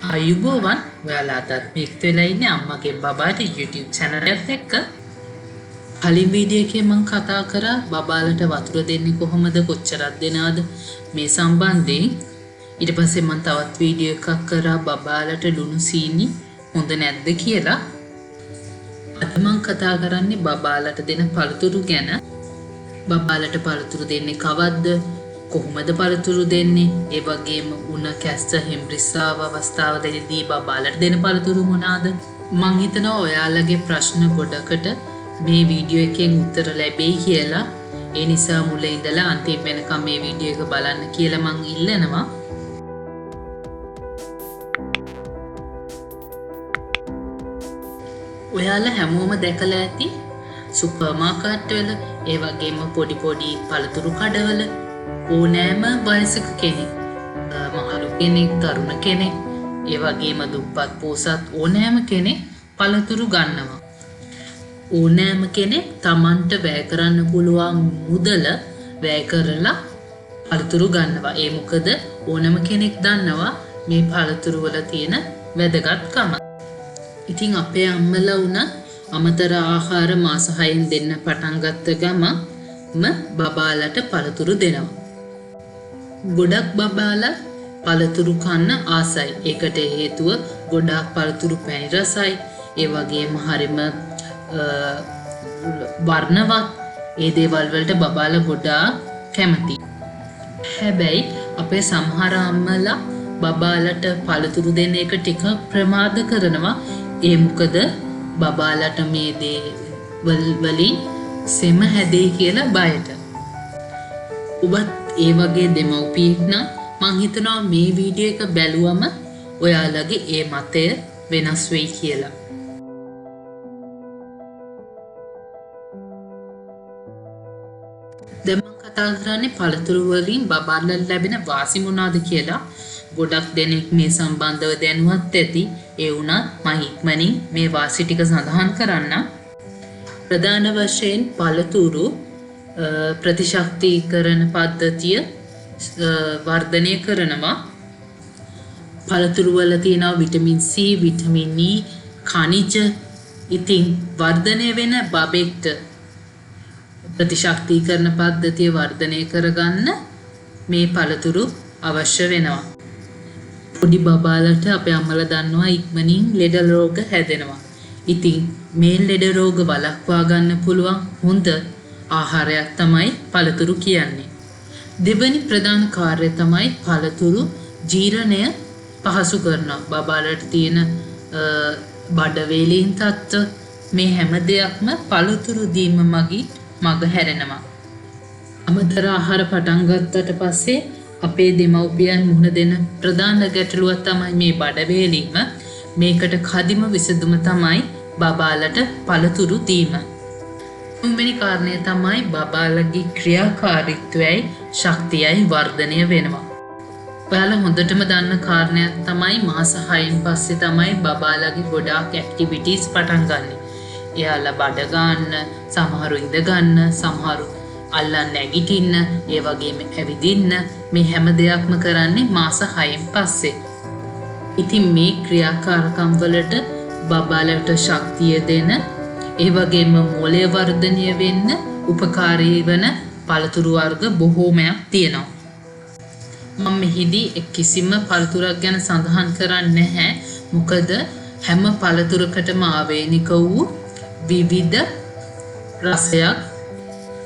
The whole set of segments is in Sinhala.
ආයුබෝවන් ඔයාලා අදත් මේකත් වෙලා ඉන්නේ අම්මගේ බබාට YouTube channel එකත් එක්ක. කලින් වීඩියෝ එකේ මම කතා කරා බබාලට වතුර දෙන්නේ කොහොමද කොච්චරක් දෙනවද මේ සම්බන්ධයෙන්. ඊට පස්සේ මම තවත් වීඩියෝ එකක් කරා බබාලට ලුණු සීනි හොඳ නැද්ද කියලා. අද මම කතා කරන්නේ බබාලට දෙන පළතුරු ගැන. බබාලට පළතුරු දෙන්නේ කවද්ද? කොහොමද පළතුරු දෙන්නේ? ඒ වගේම උණ කැස්ස හෙම්බ්‍රිස්සාව අවස්ථාවලදී බබාලට දෙන පළතුරු මොනවාද? මං හිතනවා ඔයාලගේ ප්‍රශ්න ගොඩකට මේ වීඩියෝ එකෙන් උත්තර ලැබෙයි කියලා. ඒ නිසා මුලින් ඉඳලා අන්තිම වෙනකම් මේ වීඩියෝ එක බලන්න කියලා මං ඉල්ලනවා. ඔයාලා හැමෝම දැකලා ඇති සුපර් මාකට් වල ඒ වගේම පොඩි පොඩි පළතුරු කඩවල ඕනෑම වයසක කෙනෙක්, මහලු කෙනෙක්, තරුණ කෙනෙක්, ඒ වගේම දුප්පත් පොසත් ඕනෑම කෙනෙක් පළතුරු ගන්නවා. ඕනෑම කෙනෙක් Tamanට වැය කරන්න පුළුවන් මුදල වැය කරලා පළතුරු ගන්නවා. ඒ මොකද ඕනෑම කෙනෙක් දන්නවා මේ පළතුරු වල තියෙන වැදගත්කම. ඉතින් අපේ අම්මලා උනත් අමතර ආහාර මාස 6න් දෙන්න පටන් ගත්ත ගමන්ම බබාලට පළතුරු දෙනවා. ගොඩක් බබාලා පළතුරු කන්න ආසයි. ඒකට හේතුව ගොඩාක් පළතුරු පැණි රසයි. ඒ වගේම හරිම වර්ණවත්. ඒ දේවල් වලට බබාලා ගොඩාක් කැමතියි. හැබැයි අපේ සමහර අම්මලා බබාලට පළතුරු දෙන එක ටික ප්‍රමාද කරනවා. ඒ මොකද බබාලට මේ දේවල් වලින් සෙම හැදෙයි කියලා බයට. ඔබත් ඒ වගේ දෙමව්පියෙක් නම් මං හිතනවා මේ වීඩියෝ එක බැලුවම ඔයාලගේ ඒ මතය වෙනස් වෙයි කියලා. දැන් මං කතා කරන්නේ පළතුරු වලින් බබාලට ලැබෙන වාසි මොනවාද කියලා. ගොඩක් දෙනෙක් මේ සම්බන්ධව දැනුවත් ඇති. ඒ වුණත් මම ඉක්මනින් මේ වාසි ටික සඳහන් කරන්නම්. ප්‍රධාන වශයෙන් පළතුරු ප්‍රතිශක්තිකරණ පද්ධතිය වර්ධනය කරනවා. පළතුරු වල තියෙනවා විටමින් C, විටමින් E, khනිජ. ඉතින් වර්ධනය වෙන බබෙක්ට ප්‍රතිශක්තිකරණ පද්ධතිය වර්ධනය කරගන්න මේ පළතුරු අවශ්‍ය වෙනවා. පොඩි බබාලට අපේ අම්මලා දන්නවා ඉක්මනින් ලෙඩ රෝග හැදෙනවා. ඉතින් මේ ලෙඩ රෝග වළක්වා ගන්න පුළුවන් හොඳ ආහාරයක් තමයි පළතුරු කියන්නේ. දෙවැනි ප්‍රධාන කාර්යය තමයි පළතුරු ජීර්ණය පහසු කරනවා. බබාලට තියෙන බඩ වේලීන් තත්ත්ව මේ හැම දෙයක්ම පළතුරු දීම මගින් මග හැරෙනවා. අමතර ආහාර පටන් ගත්තට පස්සේ අපේ දෙමව්පියන් මුහුණ දෙන ප්‍රධාන ගැටලුව තමයි මේ බඩ වේලීම. මේකට කදිම විසඳුම තමයි බබාලට පළතුරු දීම. තුන්වෙනි කාරණය තමයි බබාලගේ ක්‍රියාකාරීත්වයයි ශක්තියයි වර්ධනය වෙනවා. ඔයාලා හොඳටම දන්න කාරණයක් තමයි මාස 6න් පස්සේ තමයි බබාලගේ ගොඩාක් ඇක්ටිවිටීස් පටන් ගන්න. එයාලා බඩ ගන්න, සමහරු ඉඳ ගන්න, සමහරු අල්ලන් නැගිටින්න, ඒ වගේම ඇවිදින්න, මේ හැම දෙයක්ම කරන්නේ මාස 6න් පස්සේ. ඉතින් මේ ක්‍රියාකාරකම් වලට බබාලට ශක්තිය දෙන, ඒ වගේම මොළය වර්ධනය වෙන්න උපකාරී වන පළතුරු වර්ග බොහෝමයක් තියෙනවා. මම මෙහිදී කිසිම පළතුරක් ගැන සඳහන් කරන්නේ නැහැ. මොකද හැම පළතුරකටම ආවේනික වූ විවිධ රසයක්,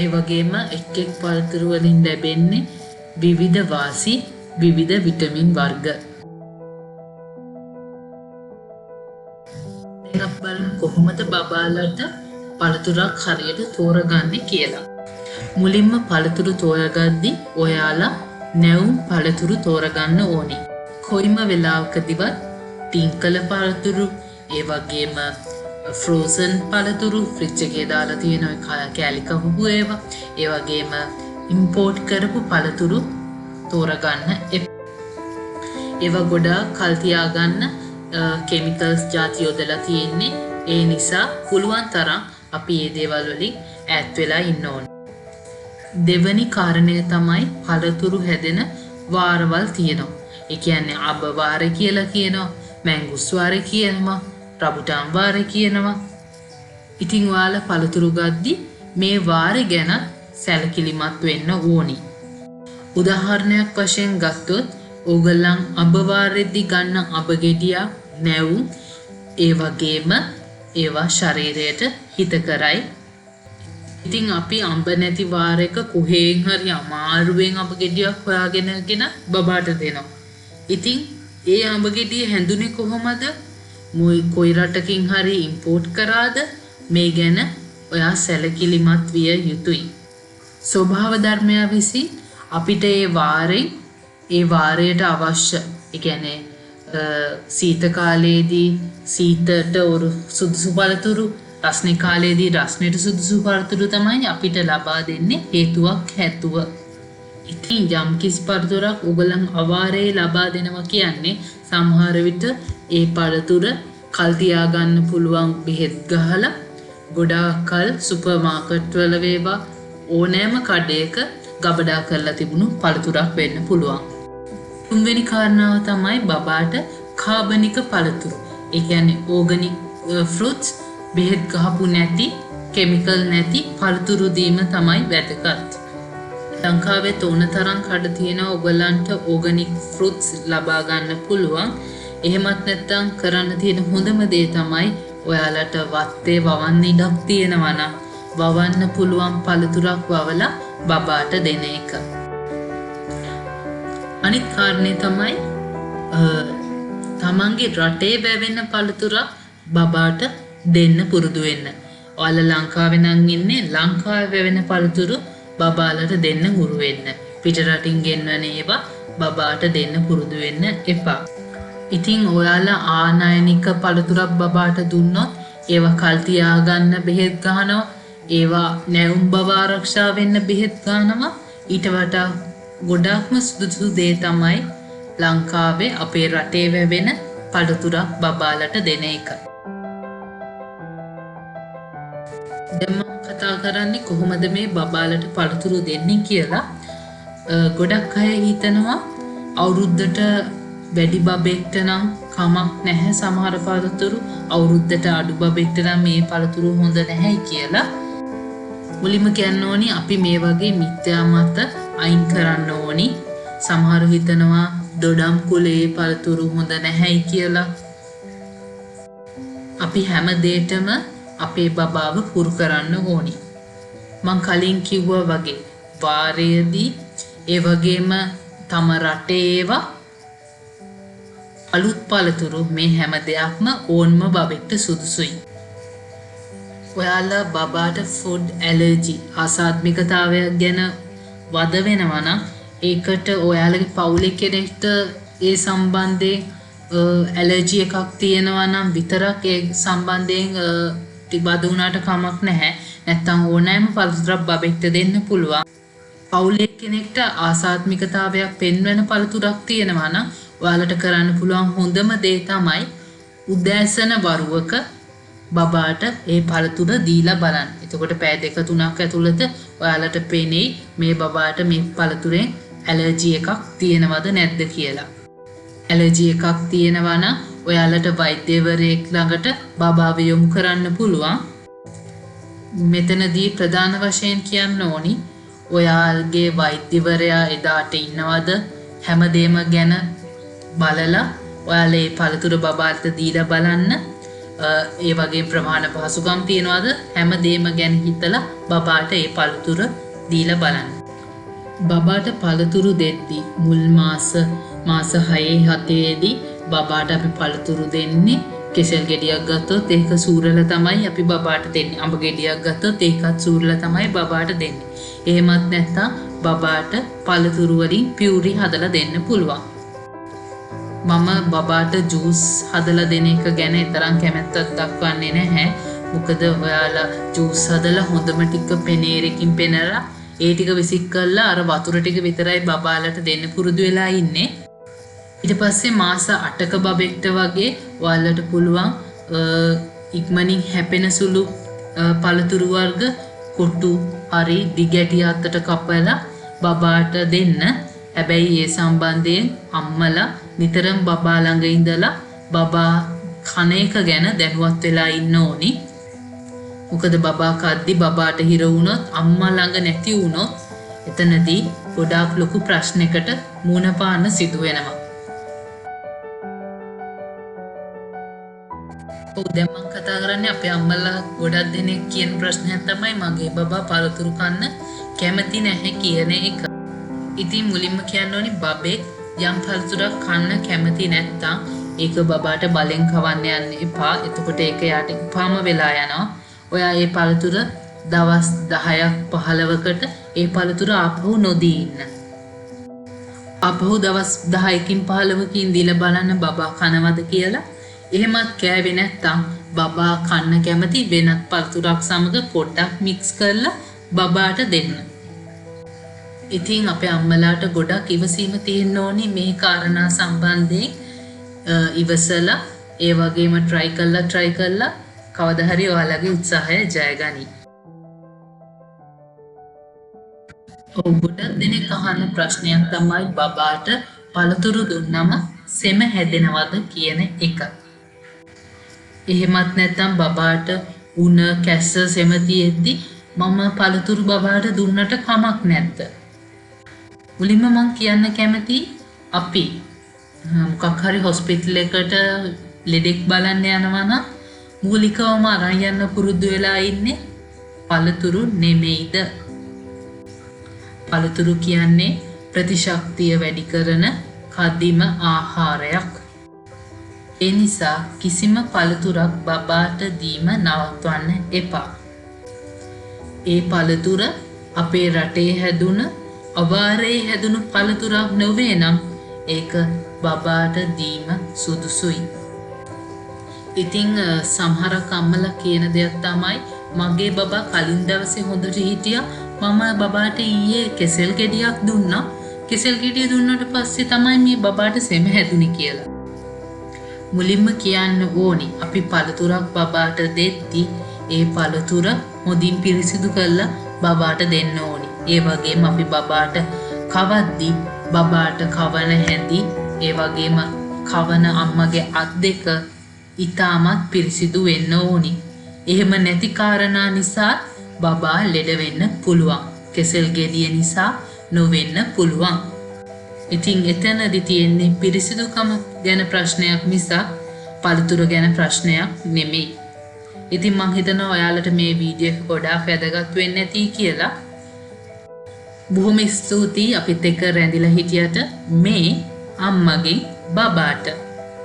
ඒ වගේම එක් එක් පළතුරු වලින් ලැබෙන්නේ විවිධ වාසි, විවිධ විටමින් වර්ග. දැන් අපි බලමු කොහොමද බබාලට පළතුරක් හරියට තෝරගන්නේ කියලා. මුලින්ම පළතුරු තෝරගද්දී ඔයාලා නැවුම් පළතුරු තෝරගන්න ඕනේ. කොයිම වෙලාවකදීවත් ටින් කළ පළතුරු, ඒ වගේම ෆ්‍රෝසන් පළතුරු, ෆ්‍රිජ් එකේ දාලා තියෙන ඔය කෑලි කපපු ඒවා, ඒ වගේම ඉම්පෝට් කරපු පළතුරු තෝරගන්න එපා. ඒවා ගොඩාක් කල් තියාගන්න කෙමිකල්ස් ಜಾති යොදලා තියෙන්නේ. ඒ නිසා පුළුවන් තරම් අපි මේ දේවල් වලින් ඈත් වෙලා ඉන්න ඕනේ. දෙවැනි කාරණය තමයි පළතුරු හැදෙන වාරවල් තියෙනවා. ඒ කියන්නේ අබ වාරේ කියලා කියනවා, මැංගුස් වාරේ කියනවා, රබුටාන් වාරේ කියනවා. ඉතින් ඔයාලා පළතුරු ගද්දි මේ වාරේ ගැන සැලකිලිමත් වෙන්න ඕනි. උදාහරණයක් වශයෙන් ගත්තොත් ඕගොල්ලන් අබ වාරෙද්දි ගන්න අබ ගෙඩියක් නැවුම් ඒ වගේම ඒවා ශරීරයට හිතකරයි. ඉතින් අපි අඹ නැති වාරයක කොහෙන් හරි අමාරුවෙන් අඹ ගෙඩියක් හොයාගෙනගෙන බබාට දෙනවා. ඉතින් ඒ අඹ ගෙඩිය හැඳුනේ කොහොමද? කොයි රටකින් හරි ඉම්පෝට් කරාද? මේ ගැන ඔයා සැලකිලිමත් විය යුතුයි. ස්වභාව ධර්මය විසින් අපිට ඒ වාරයට අවශ්‍ය, ඒ කියන්නේ සීත කාලයේදී සීතට සුදුසු පළතුරු, රස්නේ කාලයේදී රස්නෙට සුදුසු පළතුරු තමයි අපිට ලබා දෙන්නේ හේතුවක් හැතුව. ඉතින් යම් කිසි පළතුරක් ඔයගලන් අවාරේ ලබා දෙනවා කියන්නේ සමහර විට ඒ පළතුර කල් තියා ගන්න පුළුවන් බෙහෙත් ගහලා ගොඩාක් කල් සුපර් මාකට් වල වේවා ඕනෑම කඩේක ගබඩා කරලා තිබුණු පළතුරක් වෙන්න පුළුවන්. තුන්වෙනි කාරණාව තමයි බබාට කාබනික පළතුරු. ඒ කියන්නේ ඕගනික් ෆෘට්ස්, බෙහෙත් ගහපු නැති, කෙමිකල් නැති පළතුරු දීම තමයි වැදගත්. ලංකාවේ තෝන තරම් කඩ තියෙනවා ඔයගලන්ට ඕගනික් ෆෘට්ස් ලබා ගන්න පුළුවන්. එහෙමත් නැත්නම් කරන්න තියෙන හොඳම දේ තමයි ඔයාලට වත්තේ වවන්න ඉඩක් තියෙනවා නම් වවන්න පුළුවන් පළතුරක් වවලා බබාට දෙන එක. අනිත් කාරණේ තමයි තමන්ගේ රටේ වැවෙන පළතුරක් බබාට දෙන්න පුරුදු වෙන්න. ඔයාලා ලංකාවේ නම් ඉන්නේ ලංකාවේ වැවෙන පළතුරු බබාලට දෙන්න හුරු වෙන්න. පිට රටින් ගෙන්වන ඒවා බබාට දෙන්න පුරුදු වෙන්න එපා. ඉතින් ඔයාලා ආනයනික පළතුරක් බබාට දුන්නොත් ඒවා කල් තියාගන්න බෙහෙත් ගහනවා. ඒවා නැවුම් බව ආරක්ෂා වෙන්න බෙහෙත් ගන්නවා. ඊට වඩා ගොඩක්ම සුදුසු දේ තමයි ලංකාවේ අපේ රටේ වැවෙන පළතුරක් බබාලට දෙන එක. දැන් මම කතා කරන්නේ කොහොමද මේ බබාලට පළතුරු දෙන්නේ කියලා. ගොඩක් අය හිතනවා අවුරුද්දට වැඩි බබෙක්ට නම් කමක් නැහැ සමහර පළතුරු, අවුරුද්දට අඩු බබෙක්ට නම් මේ පළතුරු හොඳ නැහැ කියලා. මුලින්ම කියන්න ඕනි අපි මේ වගේ මිත්‍යා මත අයින් කරන්න ඕනි. සමහරු හිතනවා දොඩම් කුලේ පළතුරු හොඳ නැහැයි කියලා. අපි හැම දෙයකම අපේ බබාව පුරු කරන්න ඕනි. මං කලින් කිව්වා වගේ වාරයේදී ඒ වගේම තම රටේ ඒවා අලුත් පළතුරු මේ හැම දෙයක්ම ඕන්ම බබෙක්ට සුදුසුයි. ඔයාලා බබාට ෆුඩ් ඇලර්ජි අසාත්මිකතාවයක් ගැන වද වෙනවා නම් ඒකට ඔයාලගේ පවුලේ කෙනෙක්ට ඒ සම්බන්ධයෙන් ඇලර්ජි එකක් තියෙනවා නම් විතරක් ඒ සම්බන්ධයෙන් වද වුණාට කමක් නැහැ. නැත්තම් ඕනෑම පළතුරක් බබෙක්ට දෙන්න පුළුවන්. පවුලේ කෙනෙක්ට ආසාත්මිකතාවයක් පෙන්වන පළතුරක් තියෙනවා නම් ඔයාලට කරන්න පුළුවන් හොඳම දේ තමයි උදෑසන වරුවක බබාට ඒ පළතුර දීලා බලන්න. එතකොට පැය 2-3ක් ඇතුළත ඔයාලට පේන්නේ මේ බබාට මේ පළතුරෙන් ඇලර්ජි එකක් තියෙනවද නැද්ද කියලා. ඇලර්ජි එකක් තියෙනවා නම් ඔයාලට වෛද්‍යවරයෙක් ළඟට බබාව යොමු කරන්න පුළුවන්. මෙතනදී ප්‍රධාන වශයෙන් කියන්න ඕනි ඔයාගේ වෛද්‍යවරයා එදාට ඉන්නවද හැමදේම ගැන බලලා ඔයාලා මේ පළතුර බබාට දීලා බලන්න. ඒ වගේ ප්‍රමාණ පහසුකම් තියනවාද හැමදේම ගැන හිතලා බබාට ඒ පළතුර දීලා බලන්න. බබාට පළතුරු දෙද්දී මුල් මාස 6-7ේදී බබාට අපි පළතුරු දෙන්නේ. කෙසෙල් ගෙඩියක් ගත්තොත් ඒක සූරලා තමයි අපි බබාට දෙන්නේ. අඹ ගෙඩියක් ගත්තොත් ඒකත් සූරලා තමයි බබාට දෙන්නේ. එහෙමත් නැත්නම් බබාට පළතුරු වලින් පියුරි හදලා දෙන්න පුළුවන්. මම බබාට ජූස් හදලා දෙන එක ගැන තරම් කැමැත්තක් දක්වන්නේ නැහැ. මොකද ඔයාලා ජූස් හදලා හොඳම ටික පෙනේරකින් පෙනලා ඒ ටික විසික් කරලා අර වතුර ටික විතරයි බබාලට දෙන්න පුරුදු වෙලා ඉන්නේ. ඊට පස්සේ මාස 8ක බබෙක්ට වගේ ඔයාලට පුළුවන් ඉක්මනින් හැපෙන සුළු පළතුරු වර්ග කොටු හරි දිගැටි අතට කපලා බබාට දෙන්න. හැබැයි ඒ සම්බන්ධයෙන් අම්මලා නිතරම බබා ළඟ ඉඳලා බබා කන එක ගැන දැනුවත් වෙලා ඉන්න ඕනි. මොකද බබා කද්දි බබාට හිර වුණොත් අම්මා ළඟ නැති වුණොත් එතනදී ගොඩාක් ලොකු ප්‍රශ්නයකට මුහුණ පාන්න සිදු වෙනවා. දැන් මම කතා කරන්නේ අපේ අම්මලා ගොඩක් දෙනෙක් කියන ප්‍රශ්නයක් තමයි මගේ බබා පළතුරු කන්න කැමති නැහැ කියන එක. ඉතින් මුලින්ම කියන්න ඕනි බබෙක් යම් පළතුරක් කන්න කැමති නැත්නම් ඒක බබාට බලෙන් කවන්න යන්න එපා. එතකොට ඒක යාට උපාම වෙලා යනවා. ඔයා ඒ පළතුර දවස් 10ක් 15කට ඒ පළතුර ආපහු නොදී ඉන්න. ආපහු දවස් 10කින් 15කින් දීලා බලන්න බබා කනවද කියලා. එහෙමත් කෑවේ නැත්තම් බබා කන්න කැමති වෙනත් පළතුරක් සමග පොඩ්ඩක් මික්ස් කරලා බබාට දෙන්න. ඉතින් අපේ අම්මලාට ගොඩක් ඉවසීම තියෙන්න ඕනි මේ කාරණා සම්බන්ධයෙන්. ඉවසලා ඒ වගේම try කළා කවදා හරි ඔයාලගේ උත්සාහය ජය ගනී. ගොඩක් දෙනෙක් අහන ප්‍රශ්නයක් තමයි බබාට පළතුරු දුන්නම සෙම හැදෙනවද කියන එක. එහෙමත් නැත්නම් බබාට උණ කැස්ස සෙම තියෙද්දි මම පළතුරු බබාට දුන්නට කමක් නැද්ද? මුලින්ම මම කියන්න කැමති අපි මොකක් හරි හොස්පිටල් එකකට ලෙඩෙක් බලන්න යනවා නම් මූලිකවම අරන් යන්න පුරුදු වෙලා ඉන්නේ පළතුරු නෙමෙයිද? පළතුරු කියන්නේ ප්‍රතිශක්තිය වැඩි කරන කදිම ආහාරයක්. ඒ නිසා කිසිම පළතුරක් බබාට දීම නවත්වන්න එපා. ඒ පළතුර අපේ රටේ හැදුන අවාරේ හැදුණු පළතුරක් නොවේ නම් ඒක බබාට දීම සුදුසුයි. ඉතින් සමහරක් අම්මලා කියන දෙයක් තමයි මගේ බබා කලින් දවසේ හොඳට හිටියා මම බබාට ඊයේ කෙසෙල් ගෙඩියක් දුන්නා. කෙසෙල් ගෙඩිය දුන්නාට පස්සේ තමයි මේ බබාට සෙම හැදුනේ කියලා. මුලින්ම කියන්න ඕනි අපි පළතුරක් බබාට දෙද්දි ඒ පළතුර හොඳින් පිරිසිදු කරලා බබාට දෙන්න ඕනි. ඒ වගේම අපි බබාට කවද්දි බබාට කවන හැඳි ඒ වගේම කවන අම්මගේ අත් දෙක ඊටමත් පිරිසිදු වෙන්න ඕනි. එහෙම නැති කාරණා නිසා බබා ලෙඩ වෙන්න පුළුවන්. කෙසෙල් ගෙඩිය නිසා නොවෙන්න පුළුවන්. ඉතින් එතනදි තියෙන්නේ පිරිසිදුකම ගැන ප්‍රශ්නයක් මිසක් පළතුරු ගැන ප්‍රශ්නයක් නෙමෙයි. ඉතින් මං හිතනවා ඔයාලට මේ වීඩියෝ එක ගොඩාක් වැදගත් වෙන්න ඇති කියලා. බොහොම ස්තුතියි අපිත් එක්ක රැඳිලා හිටියට මේ අම්මගේ බබාට.